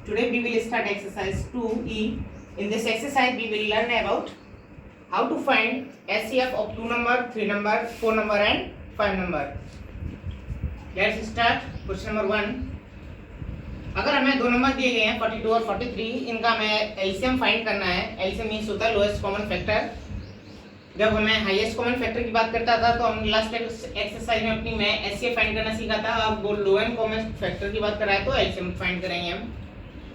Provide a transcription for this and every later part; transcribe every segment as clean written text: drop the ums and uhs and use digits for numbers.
Today we will start exercise 2E. In this exercise we will learn about how to find SCF of 2 number, 3 number, 4 number and 5 number. Let's start. Question number 1. अगर हमें दो number दिए गए हैं 42 और 43, इनका हमें LCM find करना है. एलसीएम मींस होता है लोएस्ट कॉमन फैक्टर. जब हमें हाईएस्ट कॉमन फैक्टर की बात करता था तो हम लास्ट एक्सरसाइज में अपनी में एचसीएफ फाइंड करना सीखा था. अब वो लोएस्ट कॉमन फैक्टर की बात कर रहा है तो एलसीएम फाइंड करेंगे हम.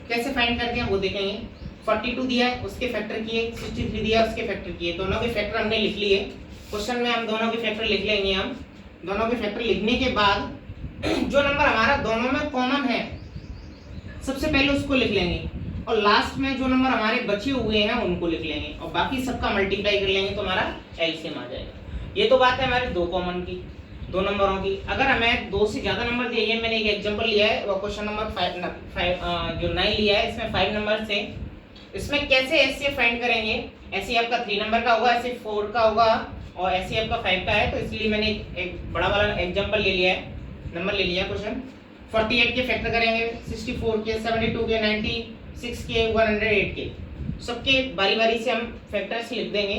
कैसे फाइंड करते हैं वो देखेंगे. 42 दिया है उसके फैक्टर किए, 63 दिया है उसके फैक्टर किए. दोनों के फैक्टर हमने लिख लिए. क्वेश्चन में हम दोनों के फैक्टर लिख लेंगे. हम दोनों के फैक्टर लिखने के बाद जो नंबर हमारा दोनों में कॉमन है सबसे पहले उसको लिख लेंगे और लास्ट में जो नंबर हमारे बचे हुए हैं उनको लिख लेंगे और बाकी सबका मल्टीप्लाई कर लेंगे तो हमारा एलसीएम आ जाएगा. ये तो बात है हमारे दो कॉमन की, दो नंबरों की. अगर हमें दो से ज्यादा नंबर दिए, ये मैंने एक एग्जांपल लिया है वो क्वेश्चन नंबर 5 जो 9 लिया है, इसमें 5 नंबर से इसमें कैसे एचसीएफ फाइंड करेंगे. एचसीएफ का 3 नंबर का होगा, एचसीएफ 4 का होगा और एचसीएफ का 5 का है. तो इसलिए मैंने एक बड़ा वाला एग्जांपल ले लिया है, नंबर ले लिया. क्वेश्चन 48 के फैक्टर करेंगे, 64 के, 72 के, 96 के, 108 के. सबके बारी बारी से हम फैक्टर्स लिख देंगे.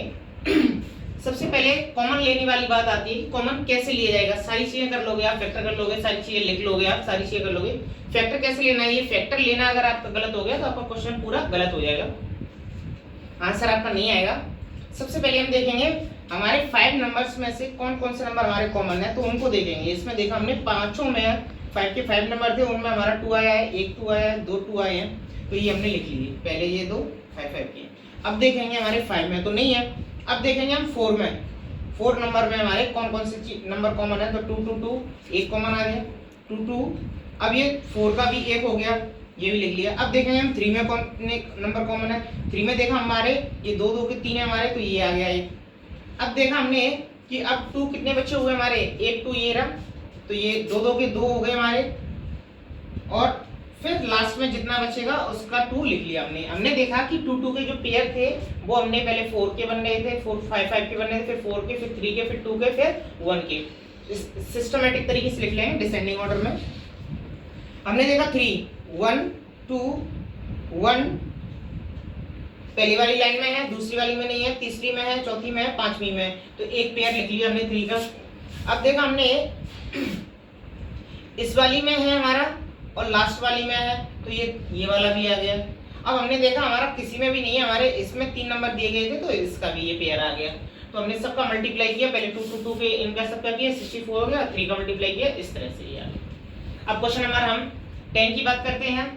सबसे पहले कॉमन लेने वाली बात आती है. कॉमन कैसे लिया जाएगा. सारी चीजें कर लोगे आप, फैक्टर कर लोगे, सारी चीजें लिख लोगे आप, सारी चीजें कर लोगे. फैक्टर कैसे लेना है, ये फैक्टर लेना अगर आपका गलत हो गया तो आपका क्वेश्चन पूरा गलत हो जाएगा, आंसर आपका नहीं आएगा. सबसे पहले हम देखेंगे हमारे 5 नंबर्स में से कौन कौन से नंबर हमारे कॉमन है तो उनको देखेंगे. इसमें देखा हमने पांचों में 5 के 5 नंबर थे, उनमें हमारा 2 आया है, एक 2 आया है, दो 2 आए हैं. तो ये हमने लिख लिए पहले, ये दो 5 के. अब देखेंगे हमारे 5 में तो नहीं है. अब देखेंगे हम 4 में. 4 नंबर में हमारे कौन कौन से नंबर कॉमन है तो 2 2 2 एक कॉमन आ गया, 2 2. अब ये 4 का भी एक हो गया, ये भी लिख लिया. अब देखेंगे हम 3 में कौन नंबर कॉमन है. 3 में देखा हमारे ये 2 2 के 3 है हमारे, तो ये आ गया एक. अब देखा हमने कि अब 2 कितने बच्चे हुए हमारे, एक 2 ये रहा, तो ये 2 2 के 2 हो गए हमारे. और फिर लास्ट में जितना बचेगा उसका 2 लिख लिया हमने. हमने देखा कि 2 2 के जो पेयर थे वो हमने पहले 4 के बन रहे थे, 4 5 5 के बन रहे थे, फिर 4 के, फिर 3 के, फिर 2 के, फिर 1 के. सिस्टमैटिक तरीके से लिख लेंगे डिसेंडिंग ऑर्डर में. हमने देखा 3 1 2 1 पहली वाली लाइन में है, दूसरी वाली में नहीं है, तीसरी में है, चौथी में है, पांचवी में है. तो एक पेयर लिख लिया हमने 3 का. अब देखा हमने इस वाली में है हमारा और लास्ट वाली में है, तो ये वाला भी आ गया. अब हमने देखा हमारा किसी में भी नहीं है, हमारे इसमें 3 नंबर दिए गए थे तो इसका भी ये पेयर आ गया. तो हमने सबका मल्टीप्लाई किया, पहले 2 2 2 के इनका सबका किया, 64 हो गया, 3 का मल्टीप्लाई किया, इस तरह से ये आ गया. अब क्वेश्चन नंबर हम 10 की बात करते हैं.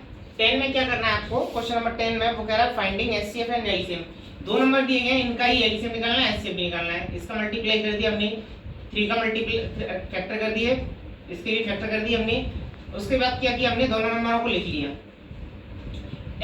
10 में क्या करना है आपको. क्वेश्चन नंबर 10 में वो कह रहा है फाइंडिंग एचसीएफ एंड एलसीएम. दो नंबर दिए गए, इनका ही एलसीएम निकालना है, एचसीएफ निकालना है. इसका मल्टीप्लाई कर दिया हमने, 3 का मल्टीप्लाई फैक्टर कर दिए, इसके भी फैक्टर कर दिए हमने. उसके बाद क्या किया हमने, दोनों नंबरों को लिख लिया.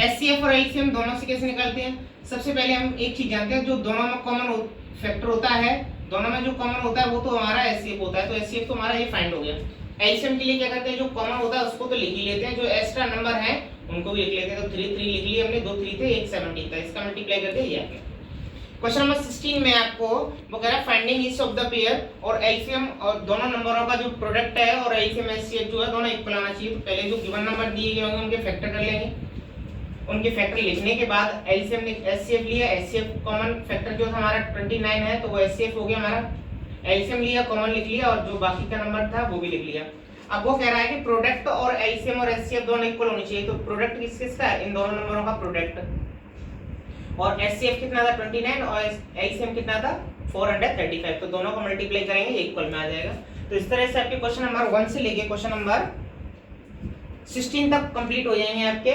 एचसीएफ और एलसीएम दोनों से कैसे निकालते हैं. सबसे पहले हम एक चीज जानते हैं, जो दोनों में कॉमन फैक्टर होता है, दोनों में जो कॉमन होता है वो तो हमारा एचसीएफ होता है. तो एचसीएफ तो हमारा ये फाइंड हो गया. एलसीएम के लिए क्या करते हैं, जो कॉमन होता है उसको तो लिख ही लेते हैं, जो एक्स्ट्रा नंबर है उनको भी लिख लेते हैं. तो 3 3 लिख लिए हमने, 2 3 थे, एक 17 था, इसका मल्टीप्लाई कर दिया, ये आ गया. क्वेश्चन नंबर 16 में आपको वो कह रहा है finding each of the pair और एलसीएम और दोनों नंबरों का जो प्रोडक्ट है और एलसीएम एचसीएफ जो है दोनों इक्वल आना चाहिए. तो पहले जो गिवन नंबर दिए गए होंगे उनके फैक्टर कर लेंगे. उनके फैक्टर लिखने के बाद एलसीएम ने एचसीएफ लिया, एचसीएफ कॉमन फैक्टर जो था हमारा 29 है तो वो एचसीएफ हो गया हमारा. एलसीएम लिया, कॉमन लिख लिया और जो बाकी का नंबर था वो भी लिख लिया. अब वो कह रहा है कि प्रोडक्ट और एलसीएम और एचसीएफ दोनों इक्वल होनी चाहिए. तो प्रोडक्ट किसका है, इन दोनों नंबरों का प्रोडक्ट. और एचसीएफ कितना था 29 और एलसीएम कितना था 435. तो दोनों को मल्टीप्लाई करेंगे इक्वल में आ जाएगा. तो इस तरह से आपके क्वेश्चन नंबर 1 से लेके क्वेश्चन नंबर 16 तक कंप्लीट हो जाएंगे आपके.